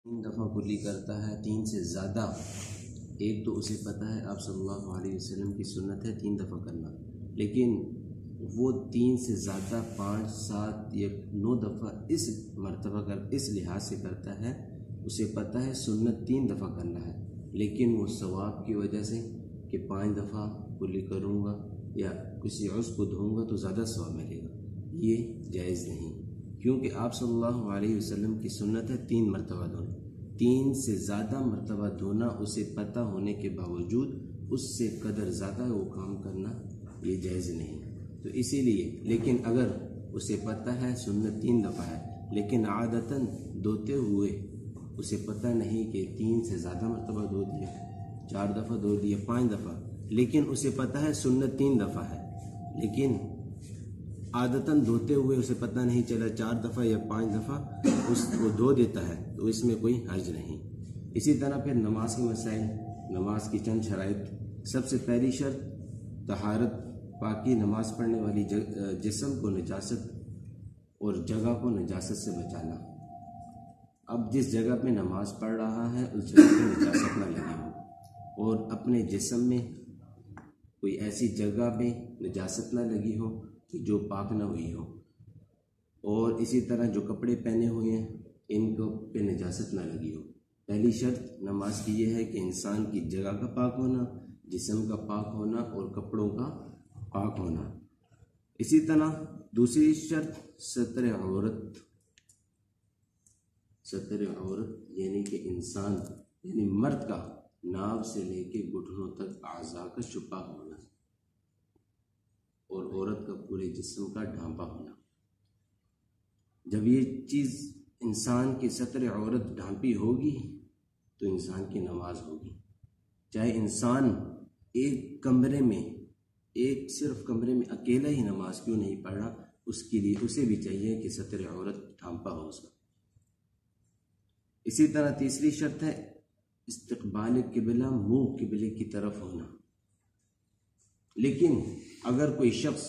3 دفعہ کلی کرتا ہے، 3 سے زیادہ، ایک تو اسے پتہ ہے آپ صلی اللہ علیہ وسلم کی سنت ہے 3 دفعہ کرنا، لیکن وہ 3 سے زیادہ 5، 7 یا 9 دفعہ اس مرتبہ اس لحاظ سے کرتا ہے، اسے پتہ ہے سنت 3 دفعہ کرنا ہے، لیکن وہ ثواب کی وجہ سے کہ 5 دفعہ کلی کروں گا یا کسی عضو کو دھوؤں گا تو زیادہ ثواب ملے گا، یہ جائز نہیں، کیونکہ آپ صلی اللہ علیہ وسلم کی سنت ہے 3 مرتبہ دھونا، 3 سے زیادہ مرتبہ دھونا اسے پتہ ہونے کے باوجود اس سے قدر زیادہ وہ کام کرنا یہ جائز نہیں، تو اسی لیے لیکن اگر اسے پتہ ہے سنت 3 دفعہ ہے لیکن عادتاً دھوتے ہوئے اسے پتہ نہیں کہ 3 سے زیادہ مرتبہ دھو دیا، 4 دفعہ دھو دیا، 5 دفعہ، لیکن اسے پتہ ہے سنت 3 دفعہ ہے، لیکن عادتاً دھوتے ہوئے اسے پتہ نہیں چلا 4 دفعہ یا 5 دفعہ اس کو دھو دیتا ہے تو اس میں کوئی حرج نہیں۔ اسی طرح پھر نماز کے مسائل، نماز کی چند شرائط، سب سے پہلی شرط طہارت، پاکی، نماز پڑھنے والی جسم کو نجاست اور جگہ کو نجاست سے بچانا۔ اب جس جگہ پہ نماز پڑھ رہا ہے اس جگہ پہ نجاست نہ لگی ہو، اور اپنے جسم میں کوئی ایسی جگہ پہ نجاست نہ لگی ہو کہ جو پاک نہ ہوئی ہو، اور اسی طرح جو کپڑے پہنے ہوئے ہیں ان کو پہ نجاست نہ لگی ہو۔ پہلی شرط نماز کی یہ ہے کہ انسان کی جگہ کا پاک ہونا، جسم کا پاک ہونا اور کپڑوں کا پاک ہونا۔ اسی طرح دوسری شرط ستر عورت، ستر عورت یعنی کہ انسان یعنی مرد کا ناف سے لے کے گھٹنوں تک اعضاء کا چھپا ہونا، اور عورت کا پورے جسم کا ڈھانپا ہونا۔ جب یہ چیز انسان کی ستر عورت ڈھانپی ہوگی تو انسان کی نماز ہوگی، چاہے انسان ایک کمرے میں، ایک صرف کمرے میں اکیلا ہی نماز کیوں نہیں پڑھ رہا، اس کے لیے اسے بھی چاہیے کہ ستر عورت ڈھانپا ہو اس کا۔ اسی طرح تیسری شرط ہے استقبال قبلہ، منہ قبلے کی طرف ہونا، لیکن اگر کوئی شخص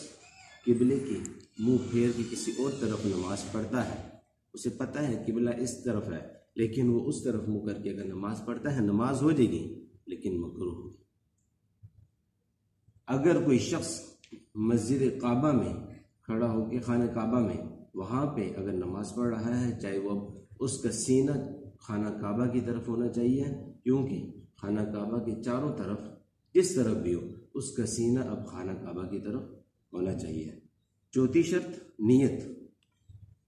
قبلے کے منہ پھیر کے کسی اور طرف نماز پڑھتا ہے، اسے پتہ ہے قبلہ اس طرف ہے لیکن وہ اس طرف منہ کر کے اگر نماز پڑھتا ہے نماز ہو جائے گی لیکن مکروہ ہوگی۔ اگر کوئی شخص مسجد کعبہ میں کھڑا ہو کے خانہ کعبہ میں وہاں پہ اگر نماز پڑھ رہا ہے، چاہے وہ اس کا سینہ خانہ کعبہ کی طرف ہونا چاہیے، کیونکہ خانہ کعبہ کے چاروں طرف جس طرف بھی ہو اس کا سینہ اب خانہ کعبہ کی طرف ہونا چاہیے۔ چوتھی شرط نیت،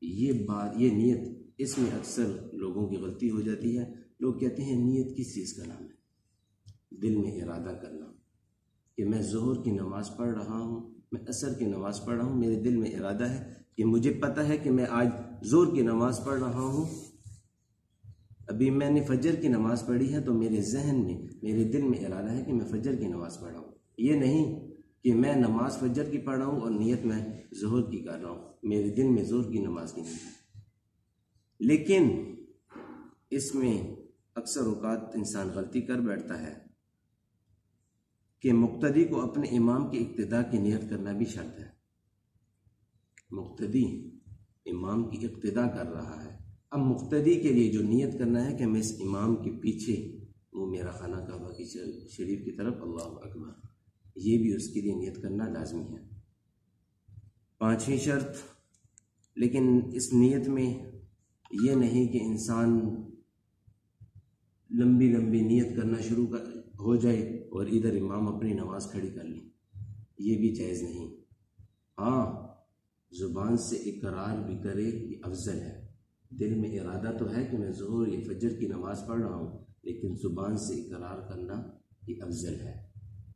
یہ نیت، اس میں اکثر لوگوں کی غلطی ہو جاتی ہے، لوگ کہتے ہیں نیت کس چیز کا نام ہے؟ دل میں ارادہ کرنا کہ میں ظہر کی نماز پڑھ رہا ہوں، میں عصر کی نماز پڑھ رہا ہوں، میرے دل میں ارادہ ہے کہ مجھے پتہ ہے کہ میں آج ظہر کی نماز پڑھ رہا ہوں، ابھی میں نے فجر کی نماز پڑھی ہے تو میرے ذہن میں، میرے دل میں ارادہ ہے کہ میں فجر کی نماز پڑھ رہا ہوں، یہ نہیں کہ میں نماز فجر کی پڑھ رہا ہوں اور نیت میں ظہر کی کر رہا ہوں، میرے دل میں ظہر کی نماز کی نہیں ہے۔ لیکن اس میں اکثر اوقات انسان غلطی کر بیٹھتا ہے کہ مقتدی کو اپنے امام کی اقتداء کی نیت کرنا بھی شرط ہے۔ مقتدی امام کی اقتداء کر رہا ہے، اب مقتدی کے لیے جو نیت کرنا ہے کہ میں اس امام کے پیچھے وہ میرا خانہ کعبہ کی شریف کی طرف اللہ اکبر، یہ بھی اس کے لیے نیت کرنا لازمی ہے۔ پانچویں شرط، لیکن اس نیت میں یہ نہیں کہ انسان لمبی لمبی نیت کرنا شروع ہو جائے اور ادھر امام اپنی نماز کھڑی کر لے، یہ بھی جائز نہیں۔ ہاں، زبان سے اقرار بھی کرے یہ افضل ہے، دل میں ارادہ تو ہے کہ میں ظہر یا فجر کی نماز پڑھ رہا ہوں لیکن زبان سے اقرار کرنا یہ افضل ہے،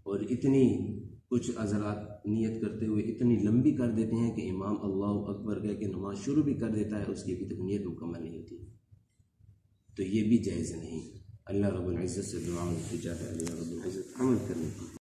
اور اتنی کچھ حضرات نیت کرتے ہوئے اتنی لمبی کر دیتے ہیں کہ امام اللہ اکبر کہہ کے نماز شروع بھی کر دیتا ہے، اس کی ابھی تک نیت مکمل نہیں ہوتی، تو یہ بھی جائز نہیں۔ اللہ رب العزت سے دعا ہے، رب العزت عمل کرنے کی